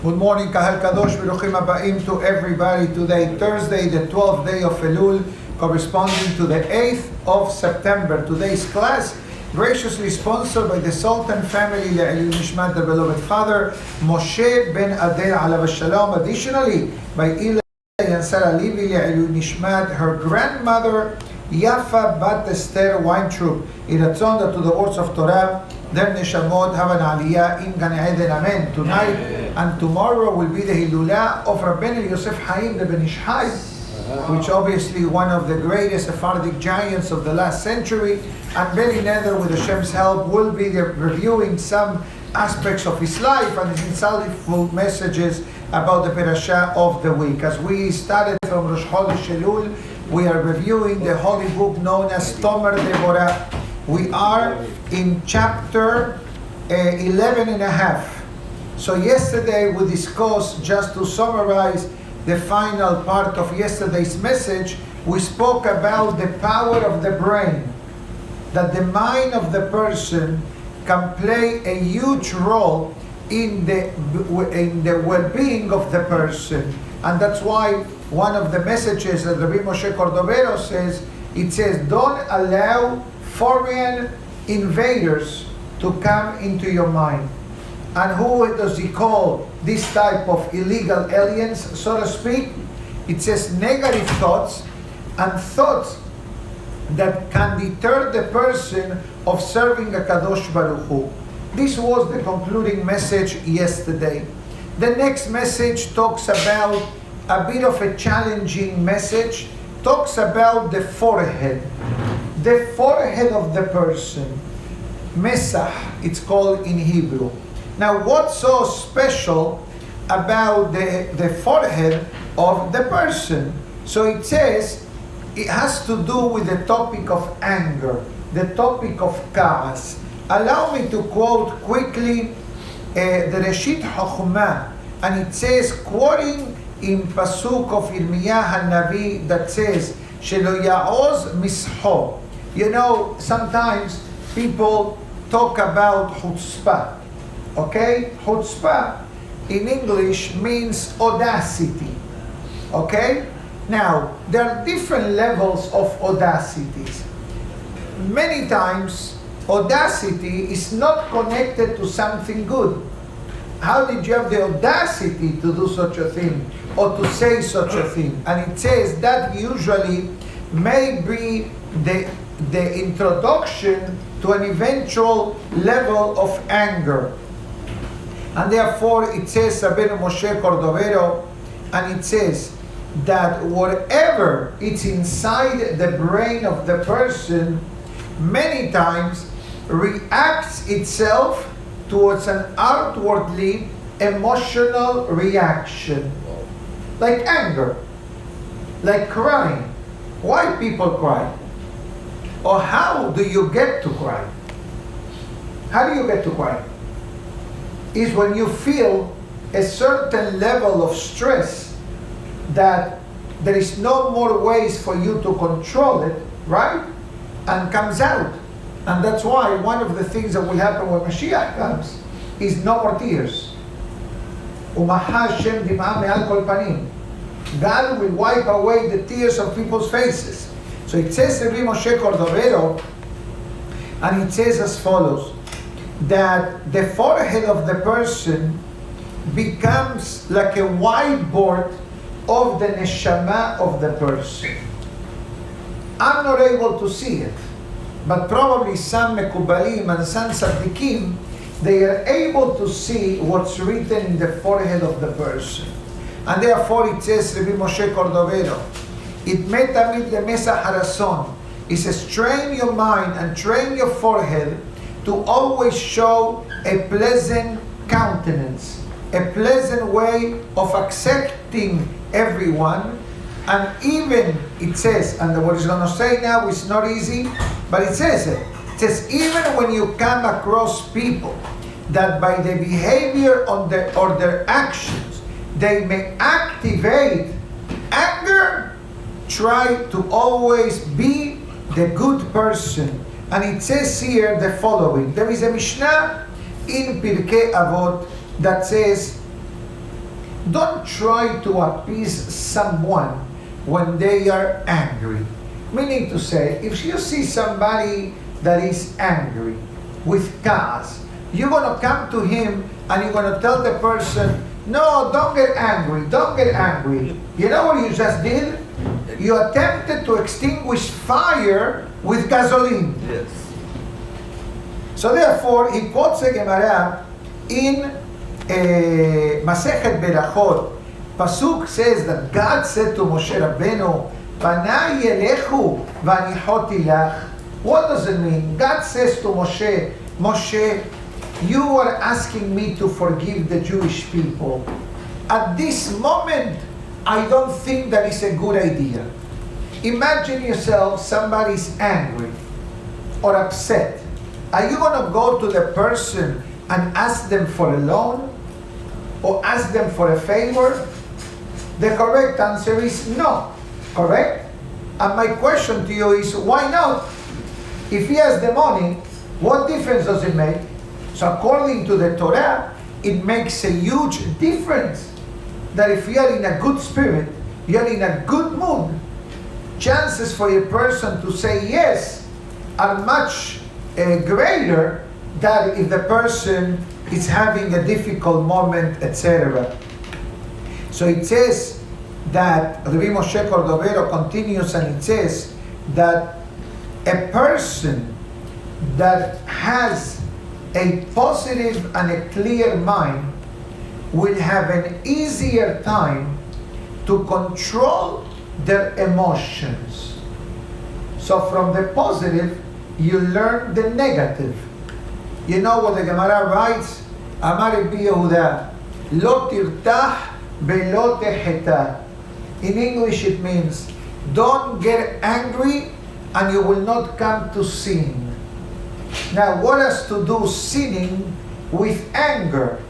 Good morning, Kahal Kadosh, Baruchim Habaim to everybody. Today, Thursday, the 12th day of Elul, corresponding to the 8th of September. Today's class, graciously sponsored by the Sultan family, Le'ilui Nishmat, the beloved father, Moshe ben Adel alav shalom. Additionally, by Eli and Sara Levi, Le'ilui Nishmat, her grandmother, Yafa bat Esther Weintraub, Iratzonda to the words of Torah, their neshamot have an aliyah in Gan Eden. Amen. Tonight and tomorrow will be the Hilulah of Rabbi Yosef Haim, the Ben Ish Hai, which obviously one of the greatest Sephardic giants of the last century. And Beli Nether, with Hashem's help, will be reviewing some aspects of his life and his insightful messages about the parasha of the week. As we started from Rosh Chodesh Elul, we are reviewing the holy book known as Tomer Deborah. We are in chapter 11.5. So yesterday we discussed, just to summarize the final part of yesterday's message, we spoke about the power of the brain, that the mind of the person can play a huge role in the well-being of the person. And that's why one of the messages that Rabbi Moshe Cordovero says, it says, don't allow foreign invaders to come into your mind. And who does he call this type of illegal aliens, so to speak? It says negative thoughts and thoughts that can deter the person of serving a Kadosh Baruch Hu. This was the concluding message yesterday. The next message talks about a bit of a challenging message, talks about the forehead. The forehead of the person, Mesach, it's called in Hebrew. Now, what's so special about the forehead of the person? So it says it has to do with the topic of anger, the topic of Ka'as. Allow me to quote quickly the Reshit Chokhmah, and it says, quoting in Pasuk of Yirmiyah HaNavi that says, Shelo Ya'oz Misho. You know, sometimes people talk about chutzpah. Okay? Chutzpah in English means audacity. Okay? Now, there are different levels of audacities. Many times, audacity is not connected to something good. How did you have the audacity to do such a thing or to say such a thing? And it says that usually may be the introduction to an eventual level of anger. And therefore it says, Rabbeinu Moshe Cordovero, and it says that whatever is inside the brain of the person many times reacts itself towards an outwardly emotional reaction. Like anger, like crying. Why people cry? Or how do you get to cry? How do you get to cry? Is when you feel a certain level of stress that there is no more ways for you to control it, right? And comes out. And that's why one of the things that will happen when Mashiach comes is no more tears. God will wipe away the tears of people's faces. So it says Rabbi Moshe Cordovero, and it says as follows, that the forehead of the person becomes like a whiteboard of the neshama of the person. I'm not able to see it, but probably some mekubalim and some tzaddikim, they are able to see what's written in the forehead of the person. And therefore it says, Rabbi Moshe Cordovero, it metamid lemesa harason. It says, train your mind and train your forehead to always show a pleasant countenance, a pleasant way of accepting everyone. And even, it says, and what it's going to say now is not easy, but it says it. It says, even when you come across people that by their behavior or their actions, they may activate anger, try to always be the good person. And it says here the following. There is a Mishnah in Pirkei Avot that says, don't try to appease someone when they are angry. Meaning to say, if you see somebody that is angry with cause, you're going to come to him and you're going to tell the person, no, don't get angry, don't get angry. You know what you just did? You attempted to extinguish fire with gasoline. Yes. So therefore, he quotes a Gemara in Masechet Berachot. Pasuk says that God said to Moshe Rabbeinu, Panai elechu v'anichoti lach. What does it mean? God says to Moshe, Moshe, you are asking me to forgive the Jewish people. At this moment, I don't think that is a good idea. Imagine yourself, somebody's angry or upset. Are you going to go to the person and ask them for a loan or ask them for a favor? The correct answer is no. Correct? And my question to you is, why not? If he has the money, what difference does it make? So according to the Torah, it makes a huge difference that if you are in a good spirit, you are in a good mood, chances for a person to say yes are much greater than if the person is having a difficult moment, etc. So it says that Rabbi Moshe Cordovero continues and it says that a person that has a positive and a clear mind will have an easier time to control their emotions. So from the positive, you learn the negative. You know what the Gemara writes? Amar Rabbi Yehuda, lo tirtah velo teheta. In English it means, don't get angry and you will not come to sin. Now, what has to do sinning with anger?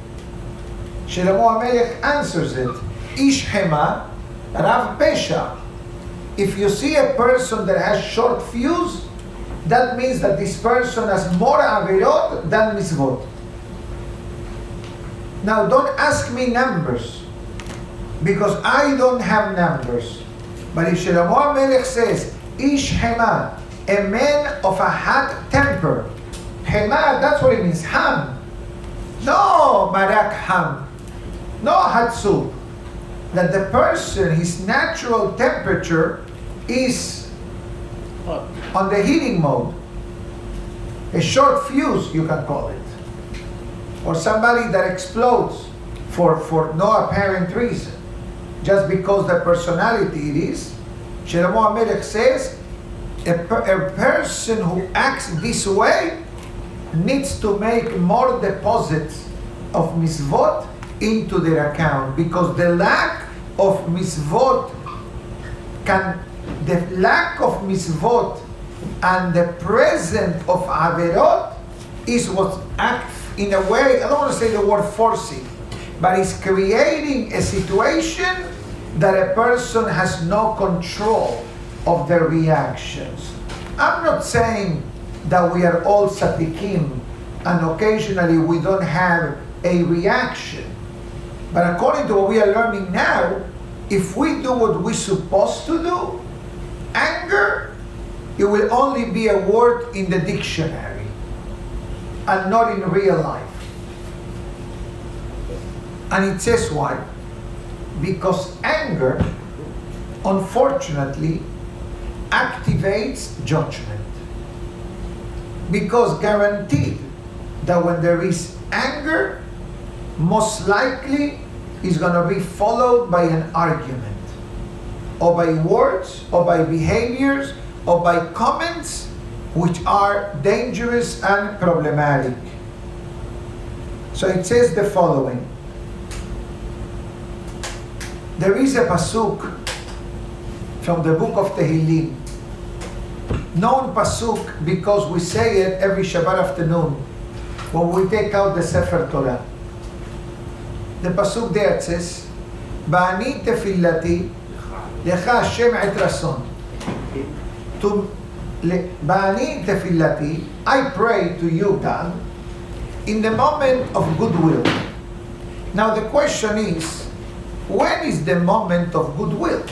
Shlomo HaMelech answers it. Ish hema rav pesha. If you see a person that has short fuse, that means that this person has more averot than mitzvot. Now, don't ask me numbers, because I don't have numbers. But if Shlomo HaMelech says, Ish hema, a man of a hot temper. Hema, that's what it means, ham. No marak ham. No hot soup. That the person, his natural temperature is on the heating mode. A short fuse, you can call it. Or somebody that explodes for no apparent reason. Just because the personality it is. Shlomo HaMelech says, a person who acts this way needs to make more deposits of mitzvot into their account, because the lack of mitzvot and the presence of averot is what acts in a way, I don't want to say the word forcing, but it's creating a situation that a person has no control of their reactions. I'm not saying that we are all tzaddikim and occasionally we don't have a reaction. But according to what we are learning now, if we do what we're supposed to do, anger, it will only be a word in the dictionary and not in real life. And it says why? Because anger, unfortunately, activates judgment. Because guaranteed that when there is anger, most likely is going to be followed by an argument, or by words, or by behaviors, or by comments which are dangerous and problematic. So it says the following. There is a pasuk from the book of Tehillim, known pasuk because we say it every Shabbat afternoon when we take out the Sefer Torah. The pasuk there says, "Ba'ani tefillati lecha Hashem et rason." Ba'ani tefillati, I pray to you, God, in the moment of goodwill. Now the question is, when is the moment of goodwill?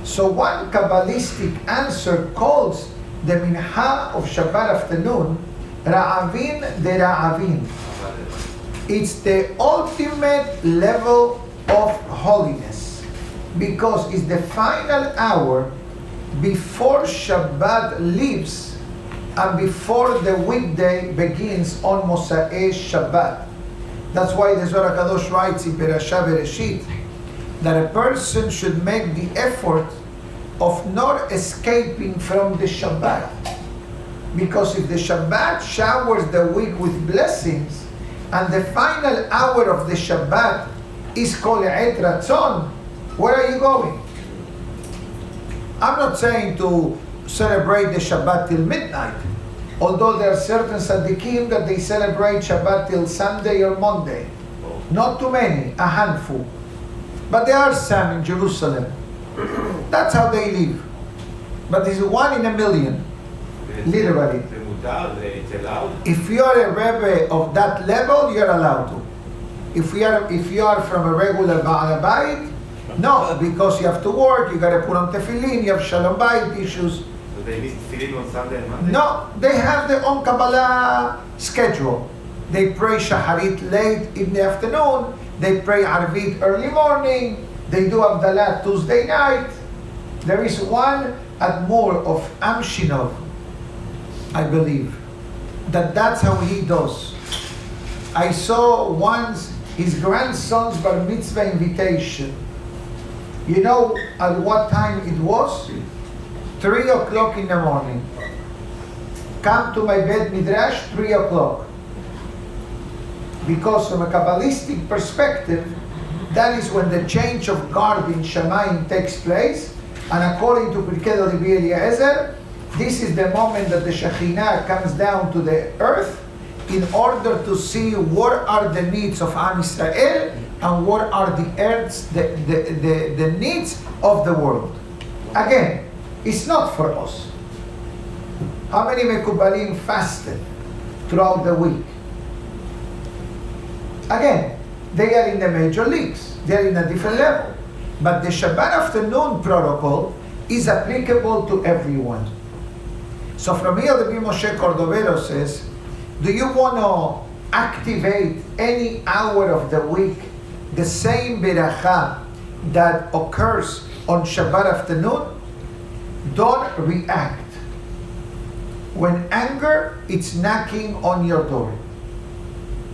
So one Kabbalistic answer calls the Mincha of Shabbat afternoon Ra'avin de Ra'avin. It's the ultimate level of holiness because it's the final hour before Shabbat leaves and before the weekday begins on Mosai Shabbat. That's why the Zohar Kadosh writes in Perashah Bereshit that a person should make the effort of not escaping from the Shabbat. Because if the Shabbat showers the week with blessings, and the final hour of the Shabbat is called Eid Ratzon, where are you going? I'm not saying to celebrate the Shabbat till midnight, although there are certain tzaddikim that they celebrate Shabbat till Sunday or Monday. Not too many, a handful. But there are some in Jerusalem. That's how they live. But it's 1 in a million, literally. If you are a Rebbe of that level, you're allowed to. If you are from a regular Baal Bayit, no, because you have to work, you got to put on tefillin, you have Shalom Bayit issues. So they miss tefillin on Sunday and Monday? No, they have their own Kabbalah schedule. They pray Shaharit late in the afternoon, they pray Arvit early morning, they do Avdalah Tuesday night. There is one Admor of Amshinov, I believe, that's how he does. I saw once his grandson's bar mitzvah invitation. You know at what time it was? 3 o'clock in the morning. Come to my bed midrash, 3 o'clock. Because from a Kabbalistic perspective, that is when the change of guard in Shamayim takes place. And according to Pirkei Rabbi Eliezer, this is the moment that the Shekhinah comes down to the earth in order to see what are the needs of Am Yisrael and what are the needs of the world. Again, it's not for us. How many Mekubalim fasted throughout the week? Again, they are in the major leagues. They are in a different level. But the Shabbat afternoon protocol is applicable to everyone. So from here, the Rabbi Moshe Cordovero says, do you want to activate any hour of the week the same beracha that occurs on Shabbat afternoon? Don't react. When anger, it's knocking on your door.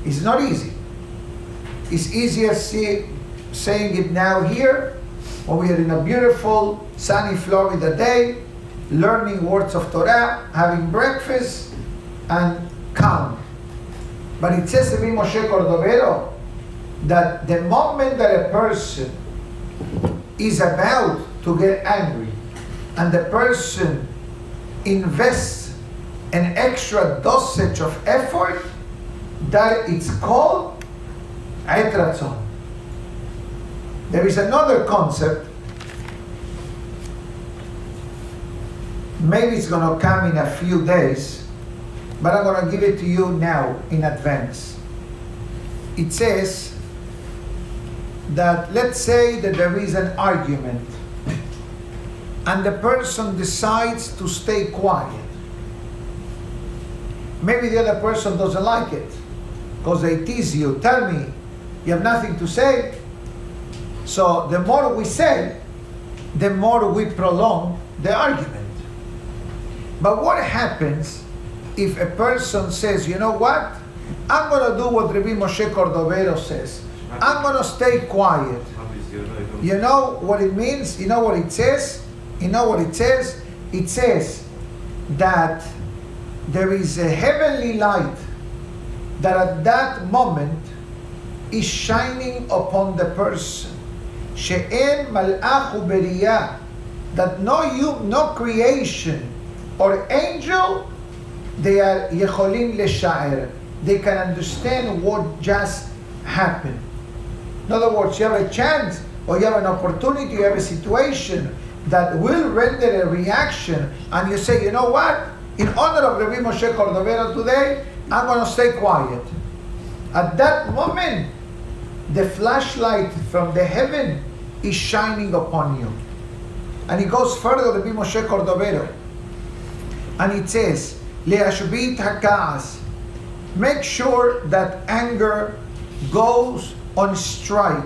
It's not easy. It's easier saying it now here, when we are in a beautiful, sunny Florida day, learning words of Torah, having breakfast, and calm. But it says to me, Moshe Cordovero, that the moment that a person is about to get angry, and the person invests an extra dosage of effort, that it's called Eid Ratzon. There is another concept. Maybe it's going to come in a few days, but I'm going to give it to you now in advance. It says that, let's say that there is an argument and the person decides to stay quiet. Maybe the other person doesn't like it because they tease you. Tell me, you have nothing to say? So the more we say, the more we prolong the argument. But what happens if a person says, you know what? I'm going to do what Rabbi Moshe Cordovero says. I'm going to stay quiet. You know what it means? You know what it says? You know what it says? It says that there is a heavenly light that at that moment is shining upon the person. She'en mal'ach uberiyah, that no creation or angel, they are yecholim lesha'er. They can understand what just happened. In other words, you have a chance or you have an opportunity, you have a situation that will render a reaction, and you say, you know what? In honor of Rabbi Moshe Cordovero today, I'm going to stay quiet. At that moment, the flashlight from the heaven is shining upon you. And he goes further, Rabbi Moshe Cordovero, and it says, Leashbit haka'as, make sure that anger goes on strike.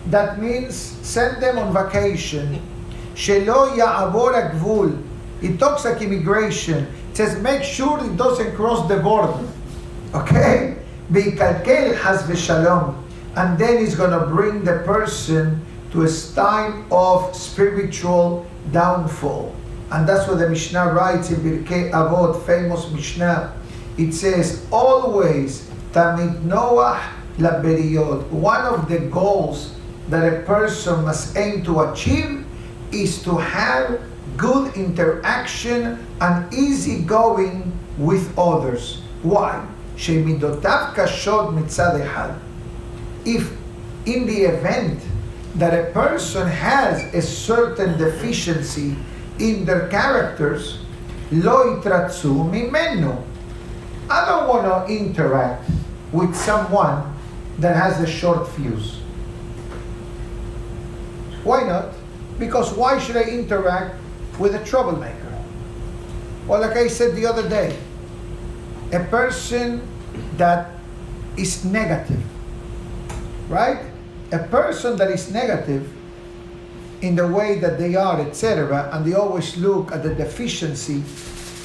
That means send them on vacation. Shelo ya'avor ha'gvul. It talks like immigration. It says make sure it doesn't cross the border. Okay? V'yikalkel has v'shalom. And then it's going to bring the person to a time of spiritual downfall. And that's what the Mishnah writes in Birkei Avot, famous Mishnah. It says, always, Tamid Noach Laberiyot. One of the goals that a person must aim to achieve is to have good interaction and easy going with others. Why? Shemidotav kashod mitzad echad. If in the event that a person has a certain deficiency in their characters, lo itratzu mimenu. I don't want to interact with someone that has a short fuse. Why not? Because why should I interact with a troublemaker? Well, like I said the other day, a person that is negative, right? A person that is negative in the way that they are, etc., and they always look at the deficiency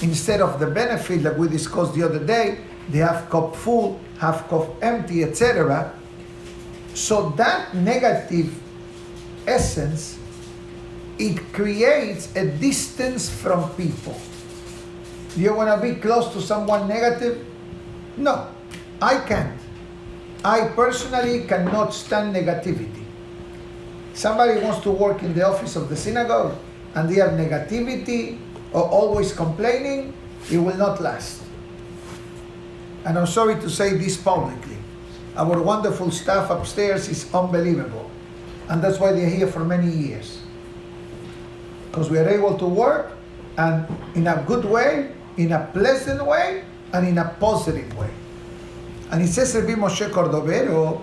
instead of the benefit, like we discussed the other day, they have cup full, half cup empty, etc. So that negative essence, it creates a distance from people. Do you want to be close to someone negative? No, I can't. I personally cannot stand negativity. Somebody wants to work in the office of the synagogue and they have negativity or always complaining, it will not last. And I'm sorry to say this publicly. Our wonderful staff upstairs is unbelievable. And that's why they're here for many years. Because we are able to work and in a good way, in a pleasant way, and in a positive way. And it says, Rabbi Moshe Cordovero,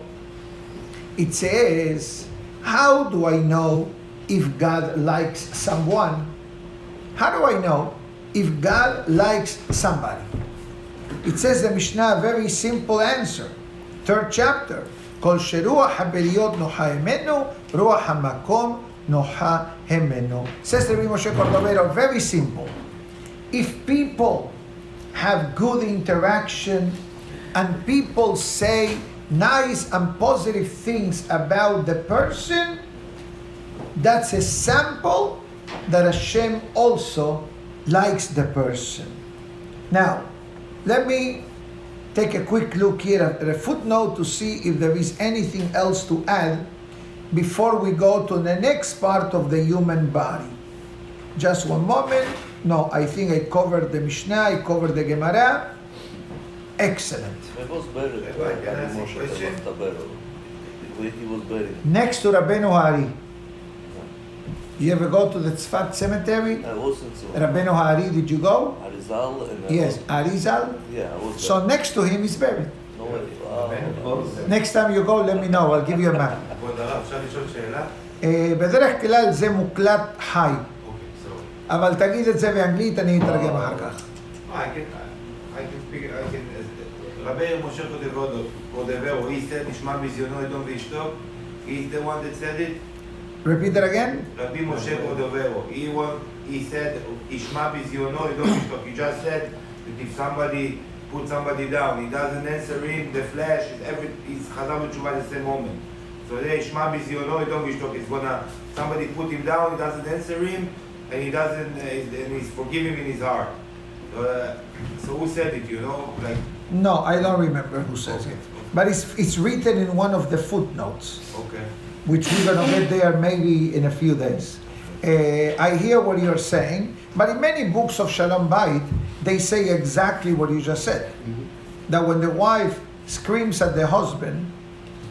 it says, how do I know if God likes someone? How do I know if God likes somebody? It says the Mishnah, a very simple answer. 3rd chapter. Kol sheruach haberiyot noha hemenu, ruach hamakom noha hemenu. Says Rabbi Moshe Cordovero, very simple. If people have good interaction and people say nice and positive things about the person, that's a sample that Hashem also likes the person. Now, let me take a quick look here at a footnote to see if there is anything else to add before we go to the next part of the human body. Just one moment. No, I think I covered the Mishnah, I covered the Gemara. Excellent. He was buried. He was buried. Next to Rabbeinu Hari. You ever go to the Tzfat cemetery? I was in Rabbeinu Hari, did you go? Arizal. And Yes, Arizal. Yeah, I was there. So next to him is buried. No way. Next time you go, let me know, I'll give you a map. כבוד הרב, אפשר לשאול שאלה? בדרך כלל זה מוקלט חי, אוקיי, סבבה. אבל תגיד את זה באנגלית, אני אתרגם אחר כך. I can speak, Rabbi Moshe Cordovero, he said, נשמע ביזיונו אדום וישתוק. He's the one that said it. Repeat that again. Rabbi Moshe Cordovero, he said, ישמע ביזיונו אדום וישתוק. He just said that if somebody put somebody down, he doesn't answer him, the flesh, he's חזר בתשובה the same moment. So there, ישמע ביזיונו אדום וישתוק. It's gonna, somebody put him down, he doesn't answer him, and and he's forgiving in his heart. So who said it, you know? Like, No, I don't remember who says it. But it's written in one of the footnotes, okay. which we're going to get there maybe in a few days. I hear what you're saying, but in many books of Shalom Bayit, they say exactly what you just said. That when the wife screams at the husband,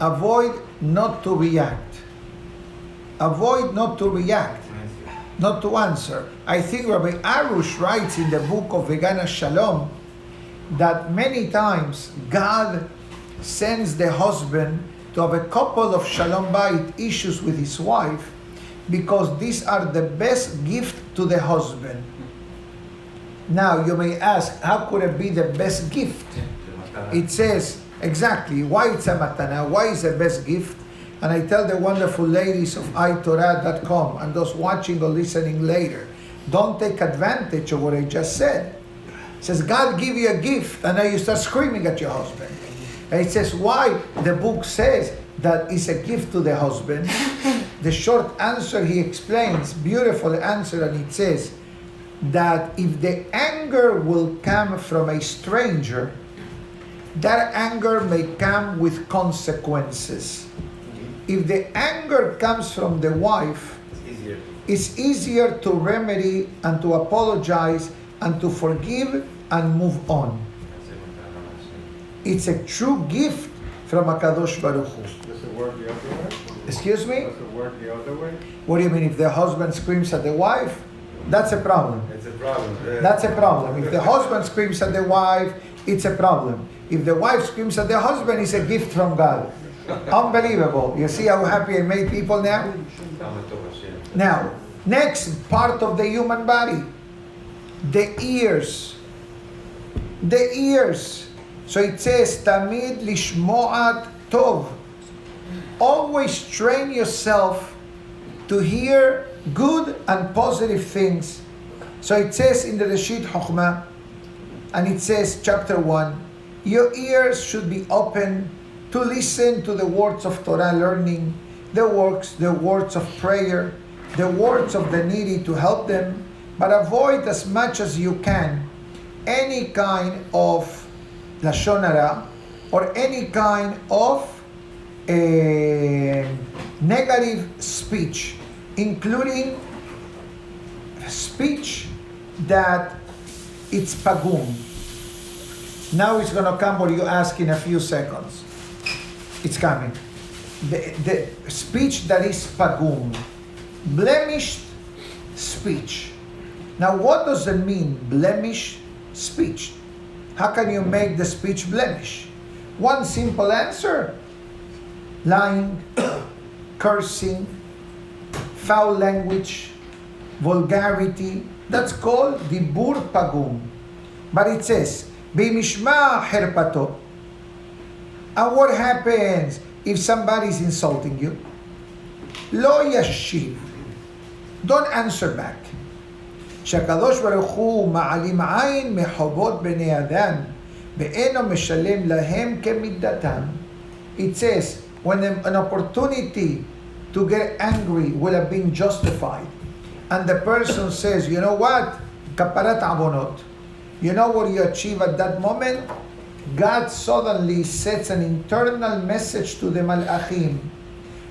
avoid not to react. Avoid not to react. Not to answer. I think Rabbi Arush writes in the book of Vegana Shalom that many times God sends the husband to have a couple of Shalom Bayit issues with his wife, because these are the best gift to the husband. Now you may ask, how could it be the best gift? It says, exactly, why it's a matana, why is the best gift? And I tell the wonderful ladies of iTorah.com and those watching or listening later, don't take advantage of what I just said. It says, God give you a gift, and now you start screaming at your husband. And it says, why the book says that it's a gift to the husband. The short answer he explains, beautiful answer, and it says that if the anger will come from a stranger, that anger may come with consequences. If the anger comes from the wife, it's easier to remedy and to apologize and to forgive and move on. It's a true gift from HaKadosh Baruch Hu. Does it work the other way? Excuse me? Does it work the other way? What do you mean? If the husband screams at the wife, that's a problem. It's a problem. That's a problem. If the husband screams at the wife, it's a problem. If the wife screams at the husband, it's a gift from God. Unbelievable. You see how happy I made people now? Now, next part of the human body, the ears. The ears. So it says, Tamid lishmoat tov. Always train yourself to hear good and positive things. So it says in the Reshit Chokhmah, and it says, chapter 1, your ears should be open to listen to the words of Torah learning, the words of prayer, the words of the needy to help them, but avoid as much as you can any kind of lashon hara or any kind of negative speech, including speech that it's pagum. Now it's going to come what you ask in a few seconds. It's coming. The speech that is pagum, blemished speech. Now what does it mean, blemished speech? How can you make the speech blemish? One simple answer: lying, cursing, foul language, vulgarity. That's called dibur pagum. But it says, bimishma herpato. And what happens if somebody is insulting you? Lo yashiv. Don't answer back. שהקדוש ברוך הוא מעלים עין מחובות בני אדם ואינו משלם להם כמידתם. It says, when an opportunity to get angry will have been justified, and the person says, you know what, kaparat avonot, you know what you achieve at that moment? God suddenly sets an internal message to the malachim,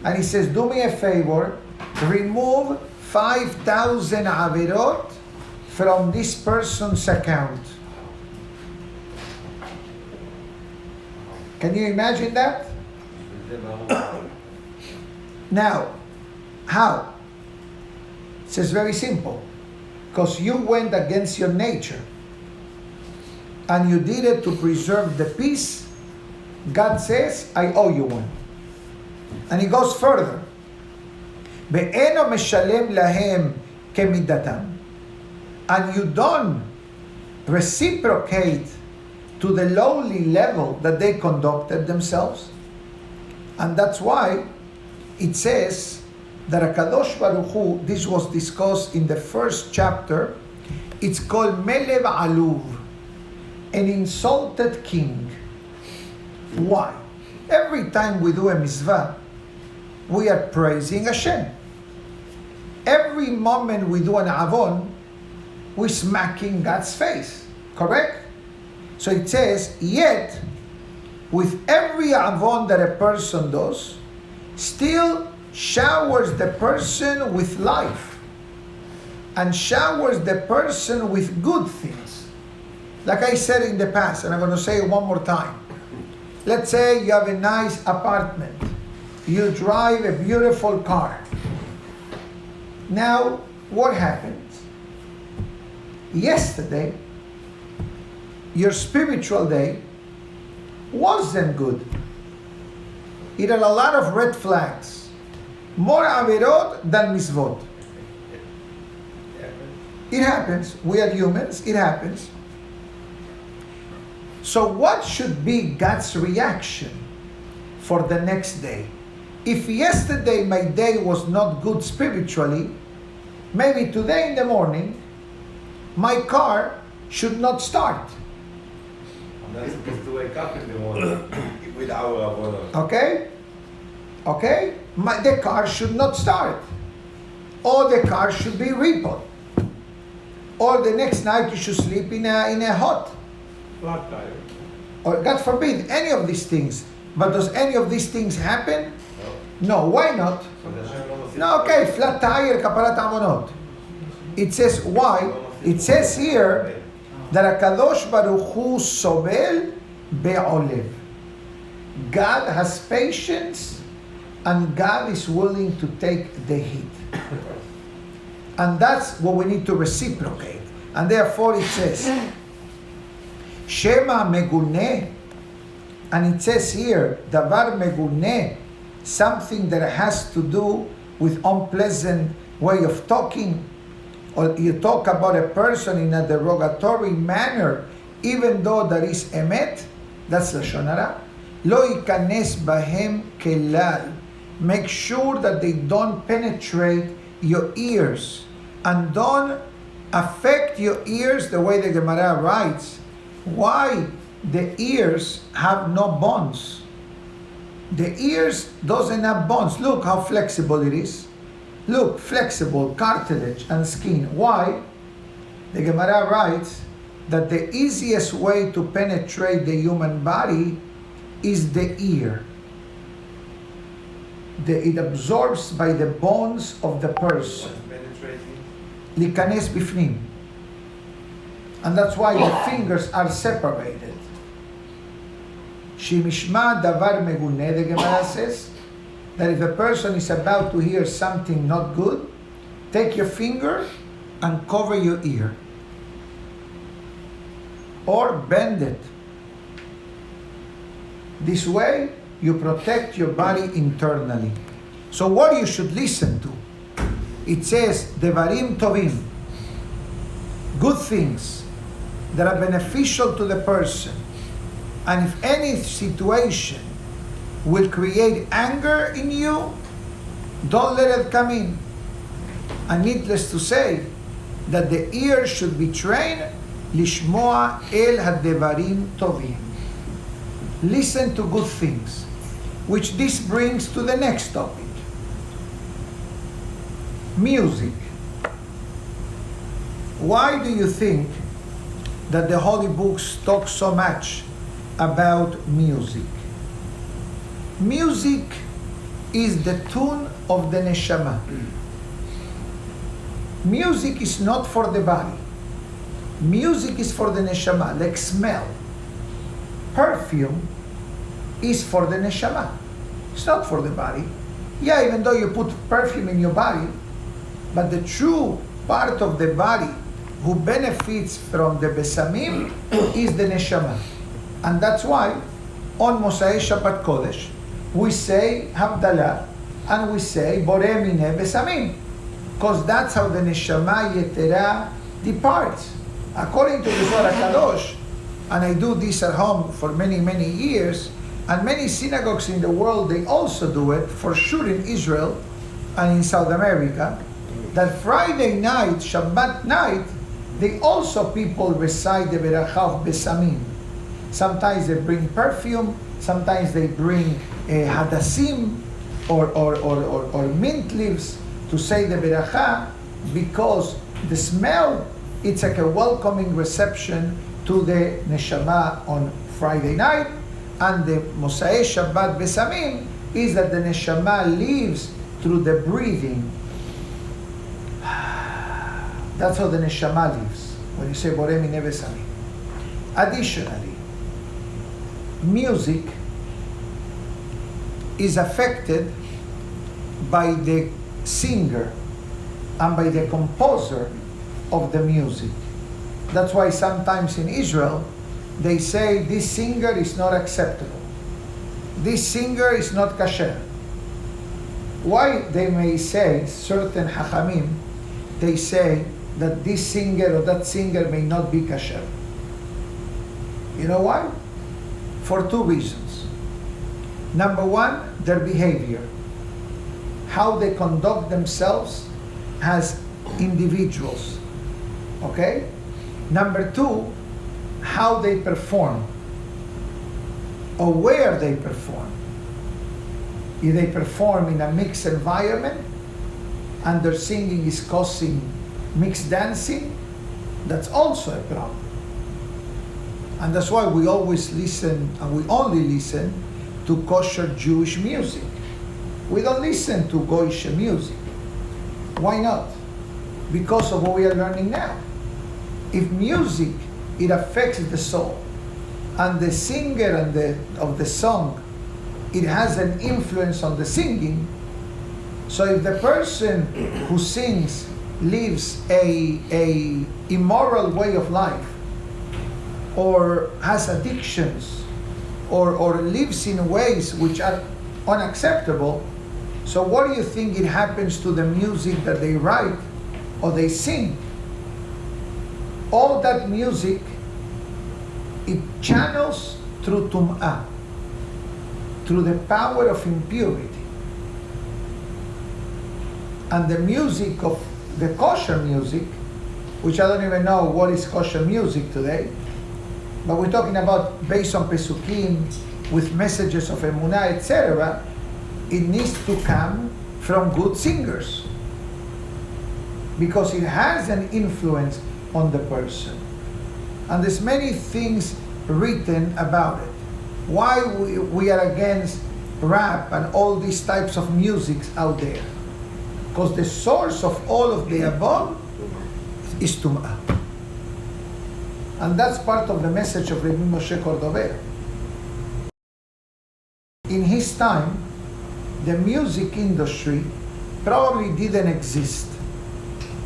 and he says, do me a favor, remove 5,000 averot from this person's account. Can you imagine that? Now, how? It says very simple. Because you went against your nature and you did it to preserve the peace, God says, I owe you one. And he goes further. ואינו משלם להם כמידתם. And you don't reciprocate to the lowly level that they conducted themselves. And that's why it says that HaKadosh Baruch Hu, this was discussed in the first chapter, it's called Melev Aluv, an insulted king. Why? Every time we do a mitzvah, we are praising Hashem. Every moment we do an avon, we're smacking God's face. Correct? So it says, yet, with every avon that a person does, still showers the person with life and showers the person with good things. Like I said in the past, and I'm going to say it one more time. Let's say you have a nice apartment. You drive a beautiful car. Now, what happens? Yesterday, your spiritual day wasn't good. It had a lot of red flags. More averot than misvot. It happens. We are humans. It happens. So what should be God's reaction for the next day? If yesterday my day was not good spiritually, maybe today in the morning, my car should not start. I'm not supposed to wake up in the morning with our avodah. Okay? Okay? The car should not start. Or the car should be repoed. Or the next night you should sleep in a hut. Flat tire. Or God forbid, any of these things. But does any of these things happen? No. Why not? No, okay, flat tire, kaparat amonot. It says why? It says here that HaKadosh Baruch Hu sobel be'olev. God has patience and God is willing to take the heat. And that's what we need to reciprocate. And therefore it says, Shema meguneh, and it says here, davar meguneh, something that has to do with unpleasant way of talking, or you talk about a person in a derogatory manner, even though there is emet, that's lashon hara. Lo yikanes bahem kelal. Make sure that they don't penetrate your ears and don't affect your ears the way the Gemara writes. Why the ears have no bones? The ears doesn't have bones. Look how flexible it is. Look, flexible, cartilage and skin. Why? The Gemara writes that the easiest way to penetrate the human body is the ear. It absorbs by the bones of the person. Likanes bifnim. And that's why the fingers are separated. Shemishma davar meguneh, the Gemara says, that if a person is about to hear something not good, take your finger and cover your ear. Or bend it. This way, you protect your body internally. So what you should listen to? It says, Devarim tovim, good things that are beneficial to the person. And if any situation will create anger in you, don't let it come in. And needless to say, that the ear should be trained, lishmoa el hadevarim tovim. Listen to good things, which this brings to the next topic. Music. Why do you think that the holy books talk so much about music? Music is the tune of the neshama. Music is not for the body. Music is for the neshama, like smell. Perfume is for the neshama. It's not for the body. Yeah, even though you put perfume in your body, but the true part of the body who benefits from the besamim is the neshama. And that's why on Mosai Shabbat Kodesh we say Havdalah and we say Borei Minei Besamim, because that's how the neshama yetera departs. According to the Zohar HaKadosh, and I do this at home for many, many years, and many synagogues in the world, they also do it, for sure in Israel and in South America, that Friday night, Shabbat night, they also people recite the Beracha of Besamim. Sometimes they bring perfume, sometimes they bring hadassim or mint leaves to say the Beracha, because the smell, it's like a welcoming reception to the neshama on Friday night, and the Mosai Shabbat Besamim is that the neshama lives through the breathing. That's how the neshama lives, when you say Borei Minei Besamim. Additionally, music is affected by the singer and by the composer of the music. That's why sometimes in Israel they say this singer is not acceptable. this singer is not kasher. Why they may say, certain hachamim, they say that this singer or that singer may not be kasher. You know why? For two reasons. Number one, their behavior. How they conduct themselves as individuals. Okay? Number two, how they perform. Or where they perform. If they perform in a mixed environment and their singing is causing mixed dancing, that's also a problem. And that's why we always listen, and we only listen to kosher Jewish music. We don't listen to Goyish music. Why not? Because of what we are learning now. If music, it affects the soul, and the singer of the song, it has an influence on the singing. So if the person who sings lives a immoral way of life, or has addictions, or lives in ways which are unacceptable, so what do you think it happens to the music that they write or they sing? All that music, it channels through tum'ah, through the power of impurity. And the music of the kosher music, which I don't even know what is kosher music today, but we're talking about based on Pesukim, with messages of Emunah, etc., it needs to come from good singers. Because it has an influence on the person. And there's many things written about it. Why we are against rap and all these types of musics out there. Because the source of all of the above is Tum'ah. And that's part of the message of Rabbi Moshe Cordovero. In his time, the music industry probably didn't exist.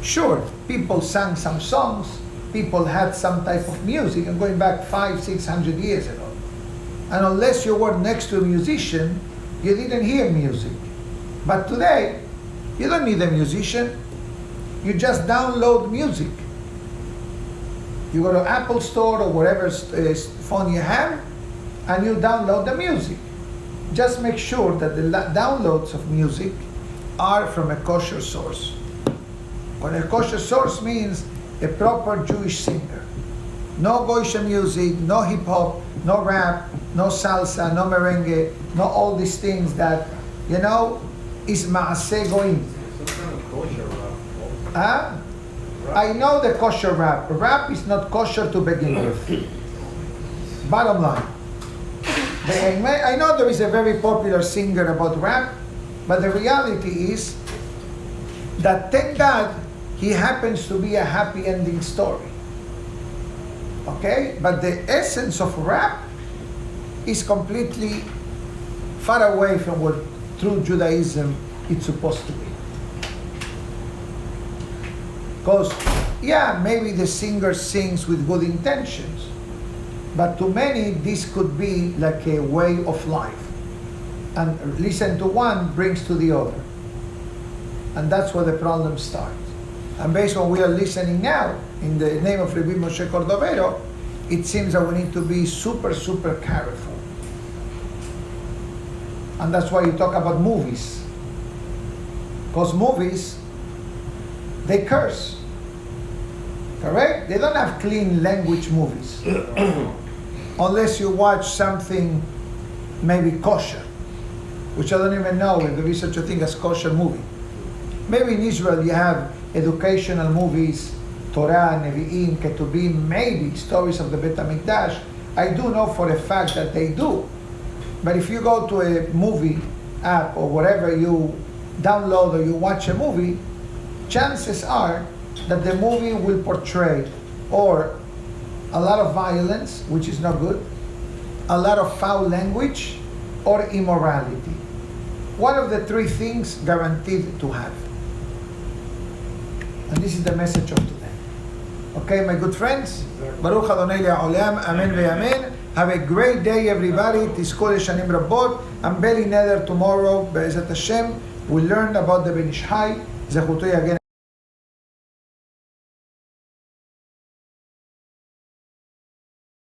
Sure, people sang some songs, people had some type of music, and going back 500-600 years ago. And unless you were next to a musician, you didn't hear music. But today, you don't need a musician. You just download music. You go to Apple Store or whatever phone you have, and you download the music. Just make sure that the downloads of music are from a kosher source. When a kosher source means a proper Jewish singer. No Goyish music, no hip hop, no rap, no salsa, no merengue, no all these things that, you know, is maaseh goyim. Some kind of kosher rap. Huh? I know the kosher rap. Rap is not kosher to begin with. Bottom line. I know there is a very popular singer about rap, but the reality is that thank God he happens to be a happy ending story. Okay? But the essence of rap is completely far away from what true Judaism is supposed to be. Because, yeah, maybe the singer sings with good intentions, but to many this could be like a way of life. And listen to one brings to the other. And that's where the problem starts. And based on what we are listening now, in the name of Rabbi Moshe Cordovero, it seems that we need to be super, super careful. And that's why you talk about movies. Because movies, they curse. Correct? They don't have clean language movies. Unless you watch something maybe kosher, which I don't even know if there is such a thing as kosher movie. Maybe in Israel you have educational movies, Torah, Nevi'im, Ketubim, maybe stories of the Bet HaMikdash. I do know for a fact that they do. But if you go to a movie app or whatever you download or you watch a movie, chances are that the movie will portray or a lot of violence, which is not good, a lot of foul language, or immorality. One of the three things guaranteed to have. And this is the message of today. Okay, my good friends? Baruch Adonai Le'olam, Amen ve'amen. Have a great day, everybody. Tizkor Shanim Rabot. And Beli Neder tomorrow, Be'ezat Hashem, we'll learn about the Ben Ish Hai, Zechuto Yagen